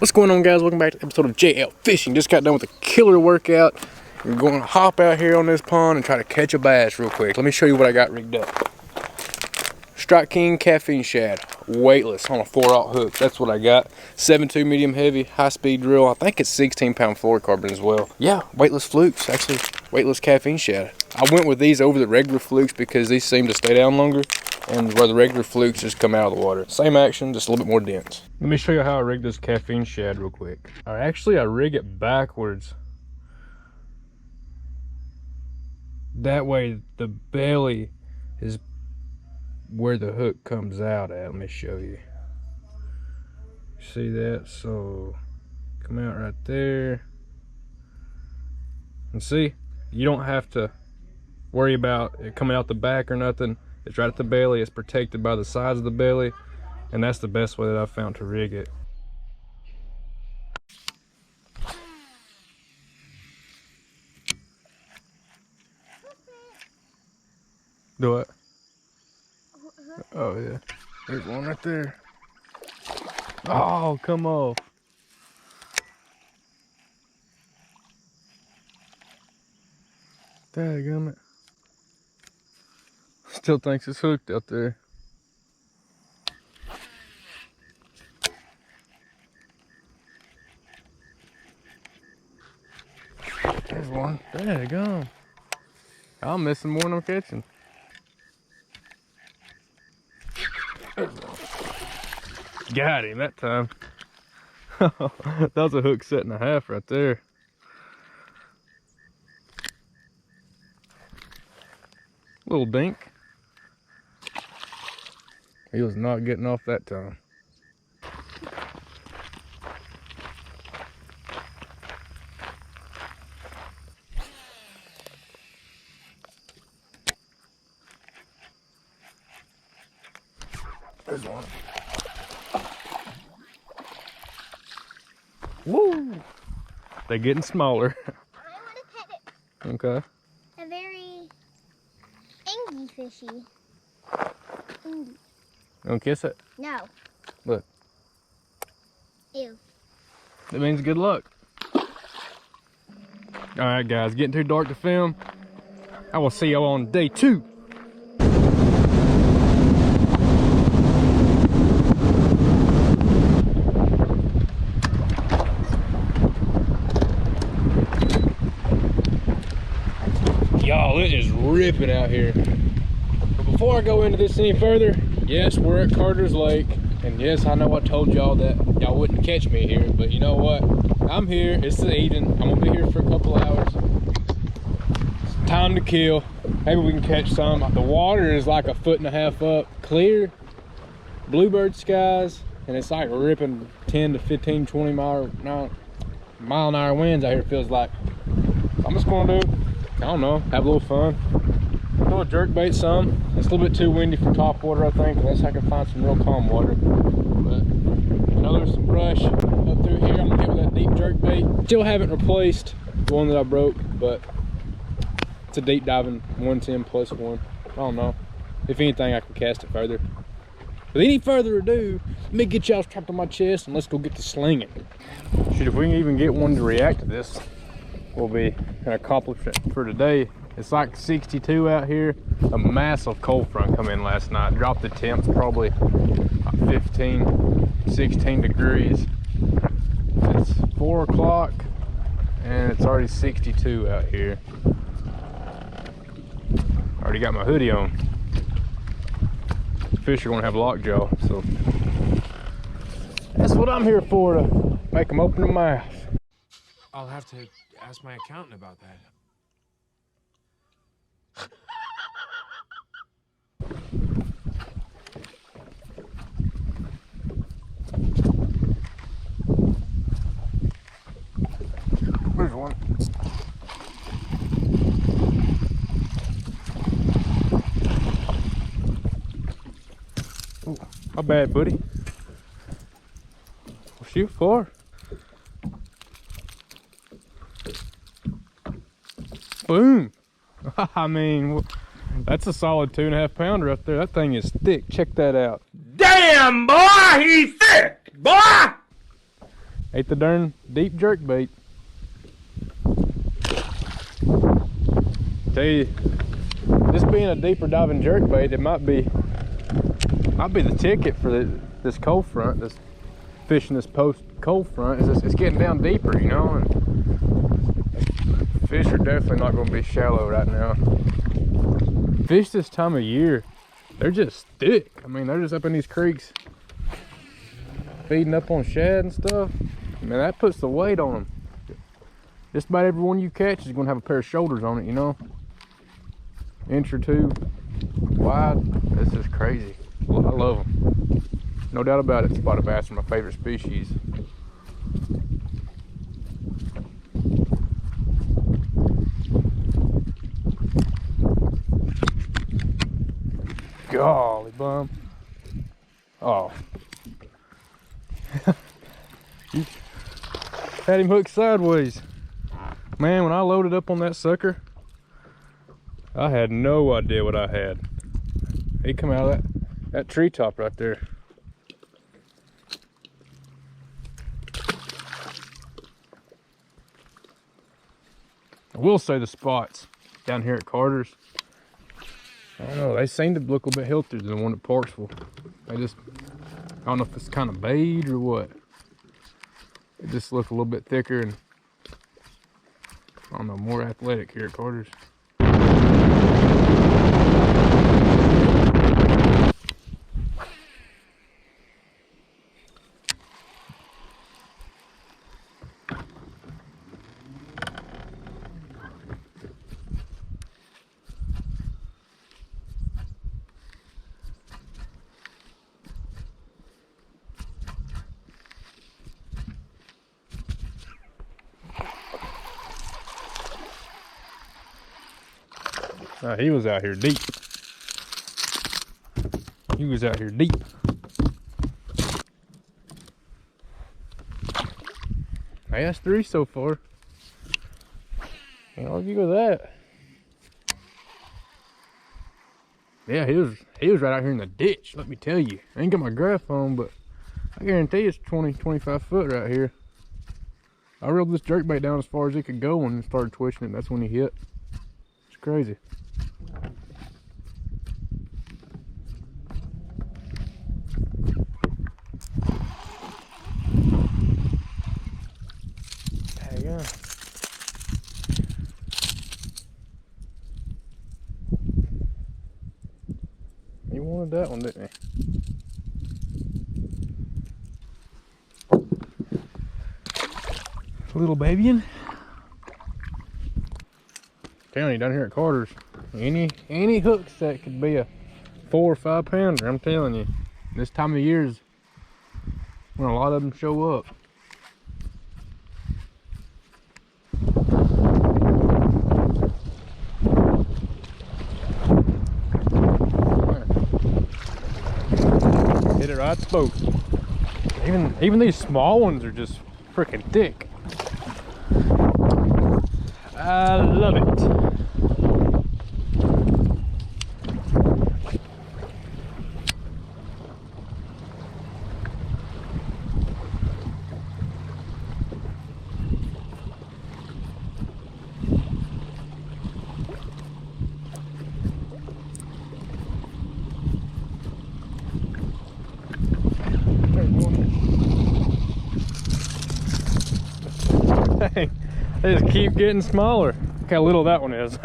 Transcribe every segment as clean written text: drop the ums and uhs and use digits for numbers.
What's going on, guys? Welcome back to the episode of JL Fishing. Just got done with a killer workout. We're going to hop out here on this pond and try to catch a bass real quick. Let me show you what I got rigged up. Strike King caffeine shad, weightless on a 4/0 hook. That's what I got. 7.2 medium heavy, high speed drill. I think it's 16-pound fluorocarbon as well. Yeah, weightless flukes, actually weightless caffeine shad. I went with these over the regular flukes because these seem to stay down longer, and where the regular flukes just come out of the water. Same action, just a little bit more dense. Let me show you how I rig this caffeine shad real quick. I rig it backwards. That way the belly is where the hook comes out at. Let me show you. See that? So come out right there. And see, you don't have to worry about it coming out the back or nothing. It's right at the belly. It's protected by the sides of the belly, and that's the best way that I've found to rig it. Do it. Oh yeah, there's one right there. Oh, come off. Dadgummit. Still thinks it's hooked out there. There's one. Daggum. I'm missing more than I'm catching. Got him that time. That was a hook set and a half right there. Little dink. He was not getting off that time. There's one. Woo! They're getting smaller. I want to pet it. Okay. A very angy fishy. Angy. You want to kiss it? No. Look. Ew. That means good luck. Alright guys, getting too dark to film. I will see y'all on day 2. Y'all, it is ripping out here. But before I go into this any further, yes, we're at Carter's Lake. And yes, I know I told y'all that y'all wouldn't catch me here, but you know what? I'm here, it's the evening. I'm gonna be here for a couple hours. It's time to kill. Maybe we can catch some. The water is like 1.5 feet up, clear, bluebird skies, and it's like ripping 10 to 15, 20 mile an hour winds out here, it feels like. So I'm just gonna do, I don't know, have a little fun. Throw a jerk bait some. It's a little bit too windy for top water, I think, unless I can find some real calm water. But I know there's some brush up through here. I'm gonna get with that deep jerk bait. Still haven't replaced the one that I broke, but it's a deep diving 110 plus 1. I don't know. If anything, I can cast it further. With any further ado, let me get y'all strapped on my chest and let's go get to slinging. Shoot, if we can even get one to react to this, will be an accomplishment for today. It's like 62 out here. A massive cold front come in last night. Dropped the temps probably 15, 16 degrees. It's 4 o'clock and it's already 62 out here. Already got my hoodie on. Fish are gonna have lockjaw, so that's what I'm here for, to make them open their mouth. I'll have to ask my accountant about that. There's one. Oh, not bad, buddy. We'll shoot 4. Boom. I mean, that's a solid 2.5 pounder up there. That thing is thick. Check that out. Damn, boy, he's thick, boy! Ate the darn deep jerk bait. Tell you, this being a deeper diving jerk bait, it might be the ticket for this cold front. This fishing this post cold front is it's getting down deeper, you know, and fish are definitely not going to be shallow right now. Fish this time of year, they're just thick. I mean, they're just up in these creeks feeding up on shad and stuff. I mean, that puts the weight on them. Just about every one you catch is going to have a pair of shoulders on it, you know, inch or two wide. This is crazy. Well, I love them, no doubt about it. Spotted bass are my favorite species. Golly bum. Oh. You had him hooked sideways. Man, when I loaded up on that sucker, I had no idea what I had. He come out of that treetop right there. I will say the spots down here at Carter's, I don't know, they seem to look a little bit healthier than the one at Parksville. They just, I don't know if it's kind of beige or what. They just look a little bit thicker and, I don't know, more athletic here at Carter's. He was out here deep. He was out here deep. Hey, that's 3 so far. Can't argue with that. Yeah, he was right out here in the ditch, let me tell you. I ain't got my graph on, but I guarantee it's 20, 25 foot right here. I reeled this jerkbait down as far as it could go and started twitching it. That's when he hit. It's crazy. There you go. He wanted that one, didn't he? Little babying. Telling you, down here at Carter's, any hooks that could be a 4 or 5 pounder, I'm telling you, this time of year is when a lot of them show up. Hit it right spoke. Even these small ones are just freaking thick. I love it. Dang, they just keep getting smaller. Look how little that one is.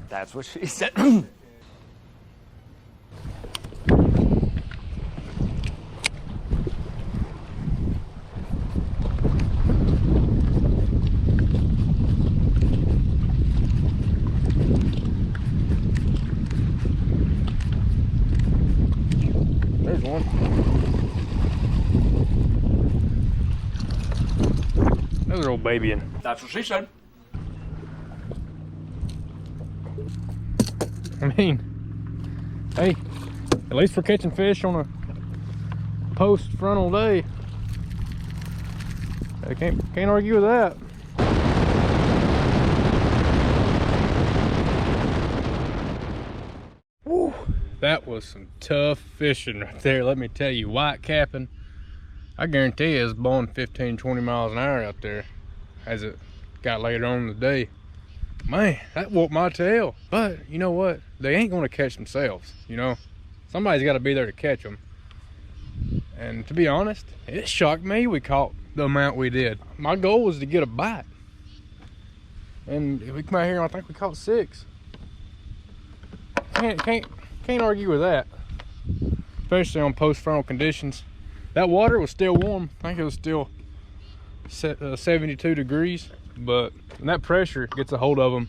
That's what she said. There's one. Another old babying. That's what she said. I mean, hey, at least for catching fish on a post frontal day, I can't argue with that. Woo, that was some tough fishing right there. Let me tell you, white capping I guarantee you it's blowing 15, 20 miles an hour out there as it got later on in the day. Man, that whooped my tail. But you know what? They ain't gonna catch themselves, you know? Somebody's gotta be there to catch them. And to be honest, it shocked me we caught the amount we did. My goal was to get a bite. And we come out here and I think we caught 6. Can't argue with that. Especially on post-frontal conditions. That water was still warm. I think it was still 72 degrees. But when that pressure gets a hold of them,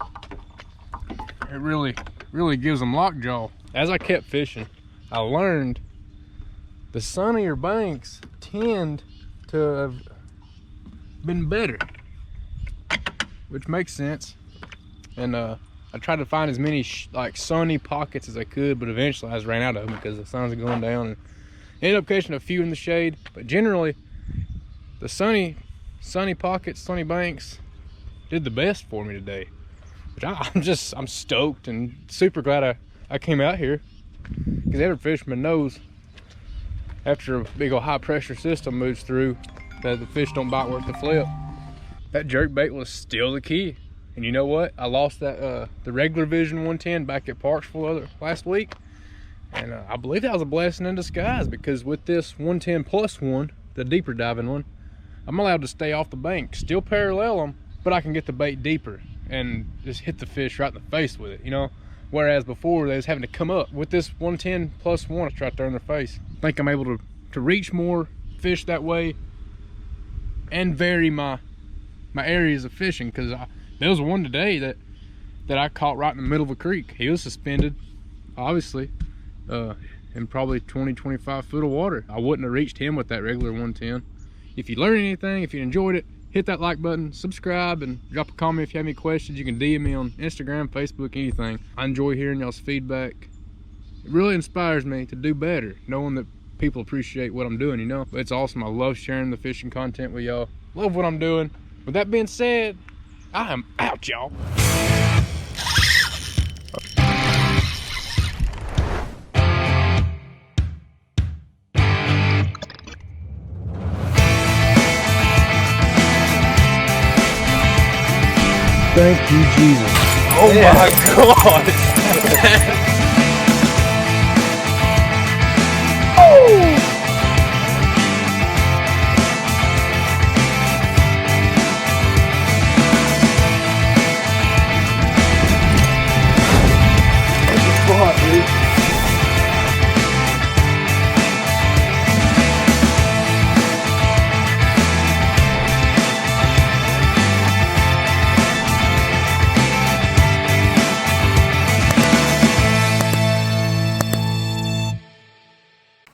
it really gives them lockjaw. As I kept fishing, I learned the sunnier banks tend to have been better, which makes sense. And I tried to find as many like sunny pockets as I could, but eventually I just ran out of them because the sun's going down, and ended up catching a few in the shade. But generally, the sunny pockets, sunny banks did the best for me today, which I'm stoked and super glad I came out here, because every fisherman knows after a big old high pressure system moves through that the fish don't bite worth the flip. That jerk bait was still the key. And you know what? I lost that the regular Vision 110 back at Parksville last week, and I believe that was a blessing in disguise, because with this 110 plus one, the deeper diving one, I'm allowed to stay off the bank, still parallel them, but I can get the bait deeper and just hit the fish right in the face with it, you know? Whereas before they was having to come up. With this 110 plus one, it's right there in their face. I think I'm able to reach more fish that way and vary my areas of fishing, because there was one today that I caught right in the middle of a creek. He was suspended, obviously, in probably 20-25 foot of water. I wouldn't have reached him with that regular 110. If you learned anything, if you enjoyed it, hit that like button, subscribe, and drop a comment if you have any questions. You can DM me on Instagram, Facebook, anything. I enjoy hearing y'all's feedback. It really inspires me to do better, knowing that people appreciate what I'm doing, you know? It's awesome. I love sharing the fishing content with y'all. Love what I'm doing. With that being said, I am out, y'all. Thank you, Jesus. Oh my God.